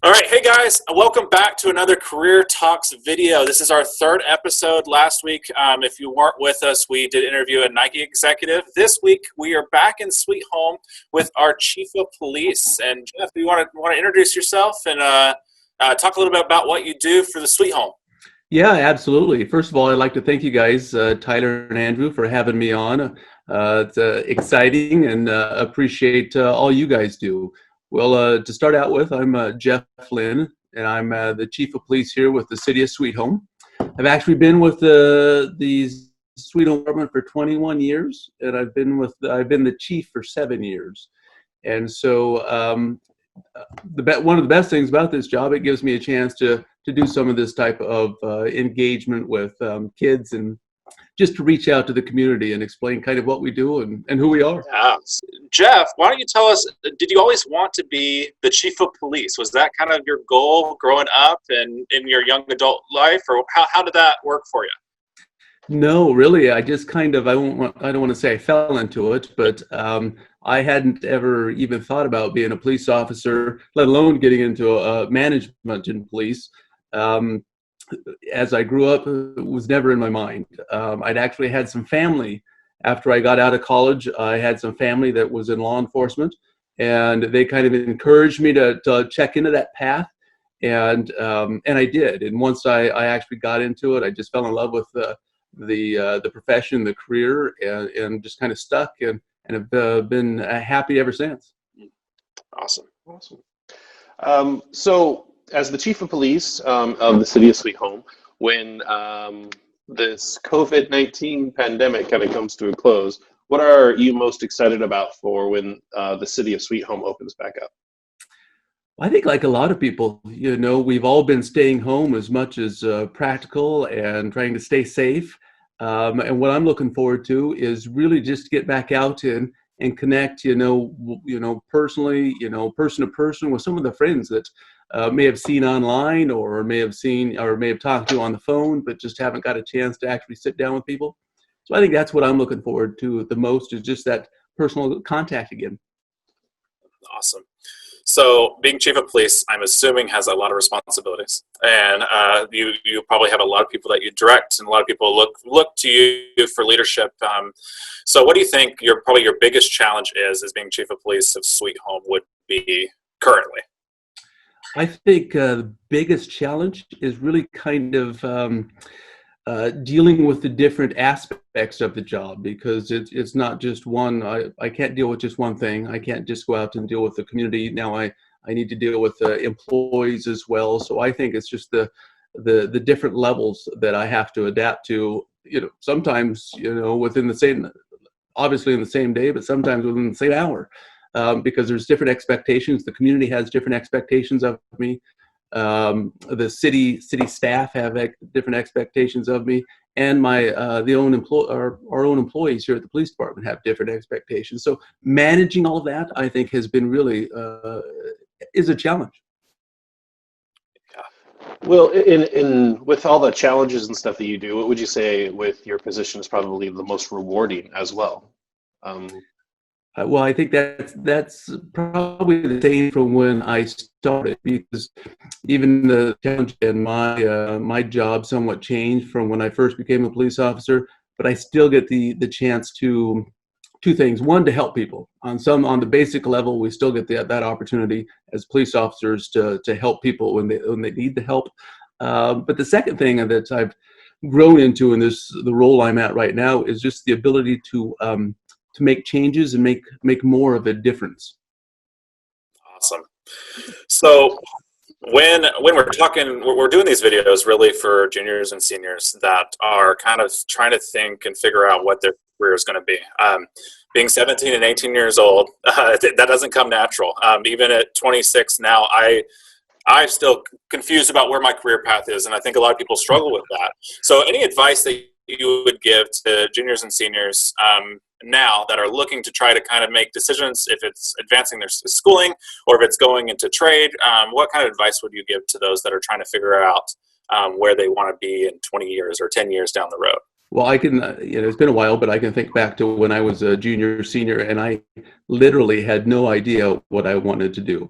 All right, hey guys, welcome back to another Career Talks video. This is our third episode. Last week, if you weren't with us, we did interview a Nike executive. This week, we are back in Sweet Home with our chief of police. And Jeff, you want to introduce yourself and talk a little bit about what you do for the Sweet Home? Yeah, absolutely. First of all, I'd like to thank you guys, Tyler and Andrew, for having me on. It's exciting and appreciate all you guys do. Well, to start out with, I'm Jeff Lynn, and I'm the chief of police here with the City of Sweethome. I've actually been with the Sweet Home Department for 21 years, and I've been the chief for 7 years. And so one of the best things about this job, it gives me a chance to do some of this type of engagement with kids and just to reach out to the community and explain kind of what we do and who we are. Yeah. Jeff, why don't you tell us, did you always want to be the chief of police? Was that kind of your goal growing up and in your young adult life, or how did that work for you? No, really, I just kind of, I don't want to say I fell into it, but I hadn't ever even thought about being a police officer, let alone getting into management in police. As I grew up, it was never in my mind. I'd actually had some family after I got out of college. I had some family that was in law enforcement, and they kind of encouraged me to check into that path, and I did. And once I actually got into it, I just fell in love with the profession, the career, and just kind of stuck and have been happy ever since. Awesome. So, as the chief of police of the City of Sweethome, when this COVID-19 pandemic kind of comes to a close, what are you most excited about for when the City of Sweethome opens back up? I think like a lot of people, we've all been staying home as much as practical and trying to stay safe. And what I'm looking forward to is really just to get back out and connect, personally, person to person with some of the friends that may have seen online or may have talked to on the phone, but just haven't got a chance to actually sit down with people. So I think that's what I'm looking forward to the most, is just that personal contact again. Awesome. So being chief of police, I'm assuming, has a lot of responsibilities, and you probably have a lot of people that you direct, and a lot of people look to you for leadership. So what do you think your biggest challenge is as being chief of police of Sweet Home would be currently? I think the biggest challenge is really kind of dealing with the different aspects of the job, because it's not just one. I can't deal with just one thing. I can't just go out and deal with the community. Now I need to deal with the employees as well. So I think it's just the different levels that I have to adapt to. Sometimes within the same, obviously in the same day, but sometimes within the same hour. Because there's different expectations. The community has different expectations of me. The city staff have different expectations of me, and our own employees here at the police department have different expectations. So managing all of that, I think, has been really is a challenge. Well, in with all the challenges and stuff that you do, what would you say with your position is probably the most rewarding as well? Well, I think that's probably the same from when I started, because even the challenge in my job somewhat changed from when I first became a police officer, but I still get the chance to two things. One, to help people on the basic level. We still get that opportunity as police officers to help people when they need the help. But the second thing that I've grown into in the role I'm at right now is just the ability to make changes and make more of a difference. Awesome. So when we're doing these videos really for juniors and seniors that are kind of trying to think and figure out what their career is going to be. Being 17 and 18 years old, that doesn't come natural. Even at 26 now, I'm still confused about where my career path is, and I think a lot of people struggle with that. So any advice that you would give to juniors and seniors now that are looking to try to kind of make decisions, if it's advancing their schooling or if it's going into trade, what kind of advice would you give to those that are trying to figure out where they want to be in 20 years or 10 years down the road? Well, I can, it's been a while, but I can think back to when I was a junior, senior, and I literally had no idea what I wanted to do.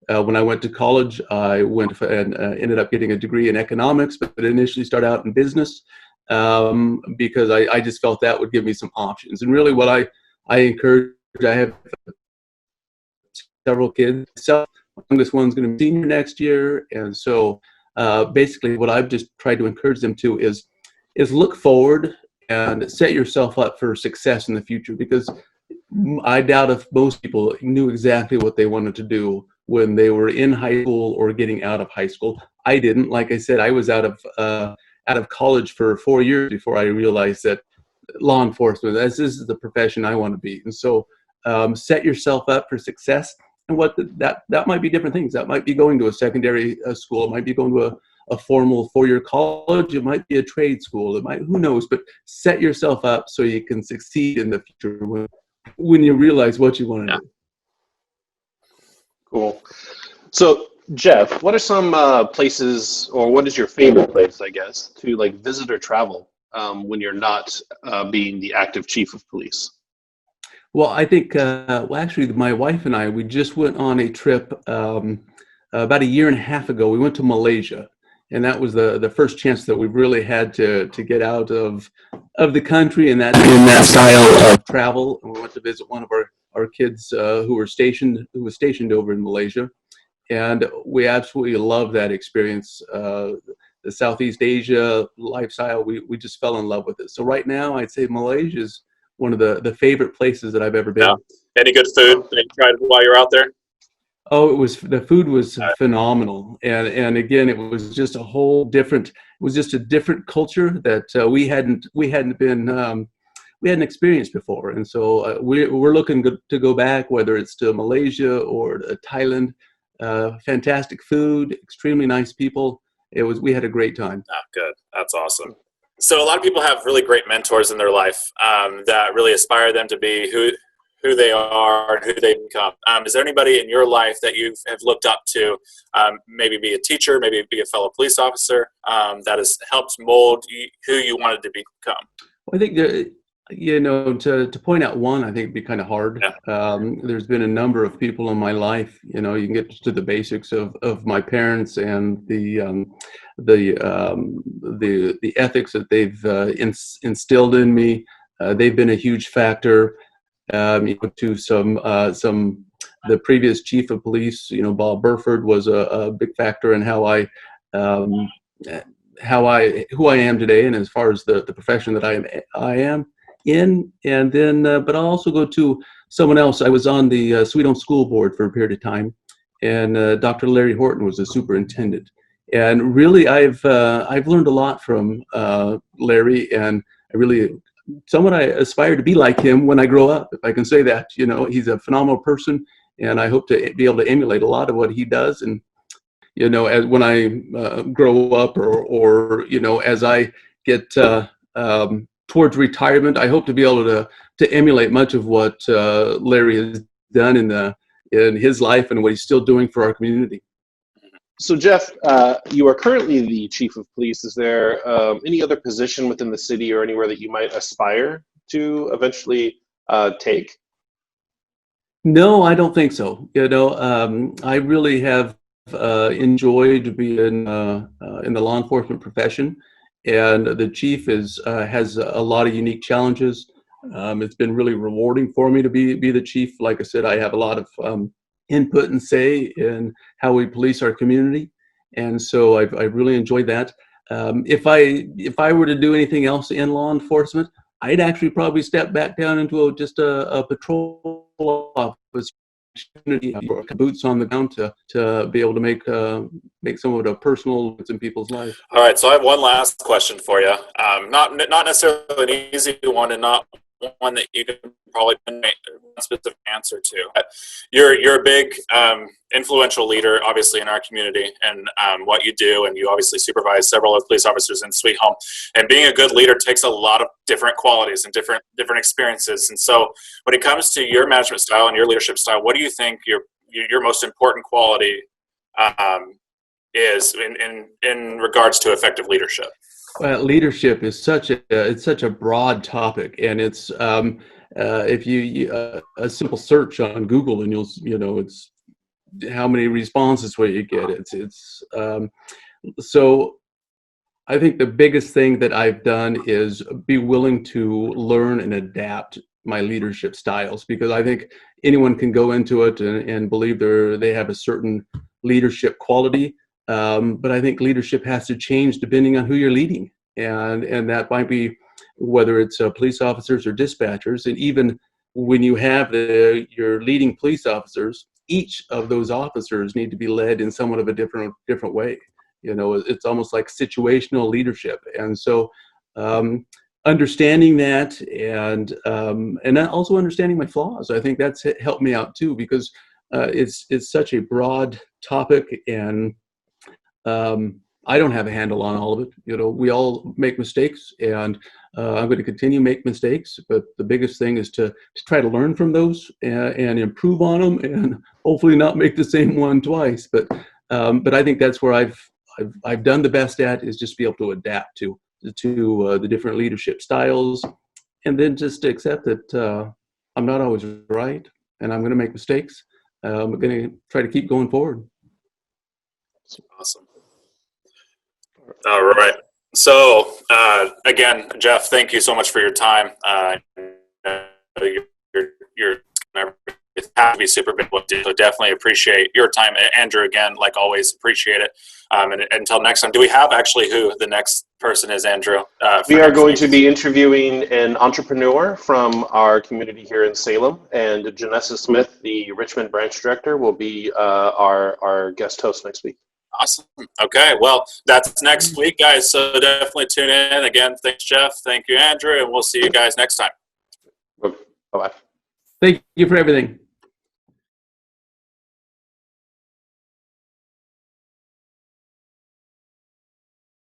When I went to college, I went and ended up getting a degree in economics, but initially started out in business because I just felt that would give me some options. And really what I encourage, I have several kids. So my youngest one's going to be senior next year. And so basically what I've just tried to encourage them to is look forward and set yourself up for success in the future, because I doubt if most people knew exactly what they wanted to do when they were in high school or getting out of high school. I didn't. Like I said, I was out of college for 4 years before I realized that law enforcement, this is the profession I want to be. And so set yourself up for success. And that might be different things. That might be going to a secondary school. It might be going to a formal 4-year college. It might be a trade school. It might, who knows? But set yourself up so you can succeed in the future when you realize what you want to do. Cool. So, Jeff, what are some places, or what is your favorite place, I guess, to like visit or travel when you're not being the active chief of police? Well, I think, actually, my wife and I, we just went on a trip about a year and a half ago. We went to Malaysia, and that was the first chance that we really had to get out of the country in that style of travel. And we went to visit one of our kids who was stationed over in Malaysia, and we absolutely loved that experience. The Southeast Asia lifestyle, we just fell in love with it. So right now, I'd say Malaysia is one of the favorite places that I've ever been. Yeah. Any good food that you tried while you were out there? Oh, the food was phenomenal, and again, it was just a different culture that we hadn't experienced before, and so we're looking to go back, whether it's to Malaysia or to Thailand. Fantastic food, extremely nice people. We had a great time. Oh, good. That's awesome. So a lot of people have really great mentors in their life that really aspire them to be who they are and who they become. Is there anybody in your life that you have looked up to, maybe be a teacher, maybe be a fellow police officer, that has helped mold who you wanted to become? Well, I think to point out one, I think it'd be kind of hard. Yeah. There's been a number of people in my life. You can get to the basics of my parents and the ethics that they've instilled in me. They've been a huge factor. To the previous chief of police, Bob Burford was a big factor in who I am today, and as far as the profession that I am in. And then, but I'll also go to someone else. I was on the Sweethome School Board for a period of time, and Dr. Larry Horton was the superintendent. And really, I've learned a lot from Larry, and I aspire to be like him when I grow up, if I can say that. He's a phenomenal person, and I hope to be able to emulate a lot of what he does. And as when I grow up, or as I get towards retirement, I hope to be able to emulate much of what Larry has done in his life and what he's still doing for our community. So, Jeff, you are currently the chief of police. Is there any other position within the city or anywhere that you might aspire to eventually take? No, I don't think so. I really have enjoyed being in the law enforcement profession, and the chief has a lot of unique challenges. It's been really rewarding for me to be the chief. Like I said, I have a lot of input and say in how we police our community, and so I really enjoyed that. If I were to do anything else in law enforcement, I'd actually probably step back down into just a patrol office, boots on the ground to be able to make some of the personal difference in people's lives. All right, so I have one last question for you. Not necessarily an easy one, and not one that you can probably make a specific answer to. You're a big influential leader, obviously, in our community, and what you do, and you obviously supervise several of police officers in Sweethome. And being a good leader takes a lot of different qualities and different experiences. And so, when it comes to your management style and your leadership style, what do you think your most important quality is in regards to effective leadership? Well, leadership is such a broad topic, and it's if you a simple search on Google, and how many responses will you get. So I think the biggest thing that I've done is be willing to learn and adapt my leadership styles, because I think anyone can go into it and believe they have a certain leadership quality, but I think leadership has to change depending on who you're leading, and that might be whether it's police officers or dispatchers. And even when you have your leading police officers, each of those officers need to be led in somewhat of a different way. It's almost like situational leadership. And so understanding that, and also understanding my flaws, I think that's helped me out too, because it's such a broad topic, and I don't have a handle on all of it. We all make mistakes, and I'm going to continue to make mistakes, but the biggest thing is to try to learn from those and improve on them, and hopefully not make the same one twice. But I think that's where I've done the best at, is just be able to adapt to the different leadership styles, and then just accept that I'm not always right, and I'm going to make mistakes. I'm going to try to keep going forward. Awesome. All right. So again, Jeff, thank you so much for your time. You're have to be super big, so definitely appreciate your time. Andrew, again, like always, appreciate it. And until next time, do we have actually who the next person is, Andrew? We are going to be interviewing an entrepreneur from our community here in Salem, and Janessa Smith, the Richmond branch director, will be our guest host next week. Awesome. Okay, well, that's next week, guys, so definitely tune in. Again, thanks, Jeff. Thank you, Andrew, and we'll see you guys next time. Bye-bye. Thank you for everything.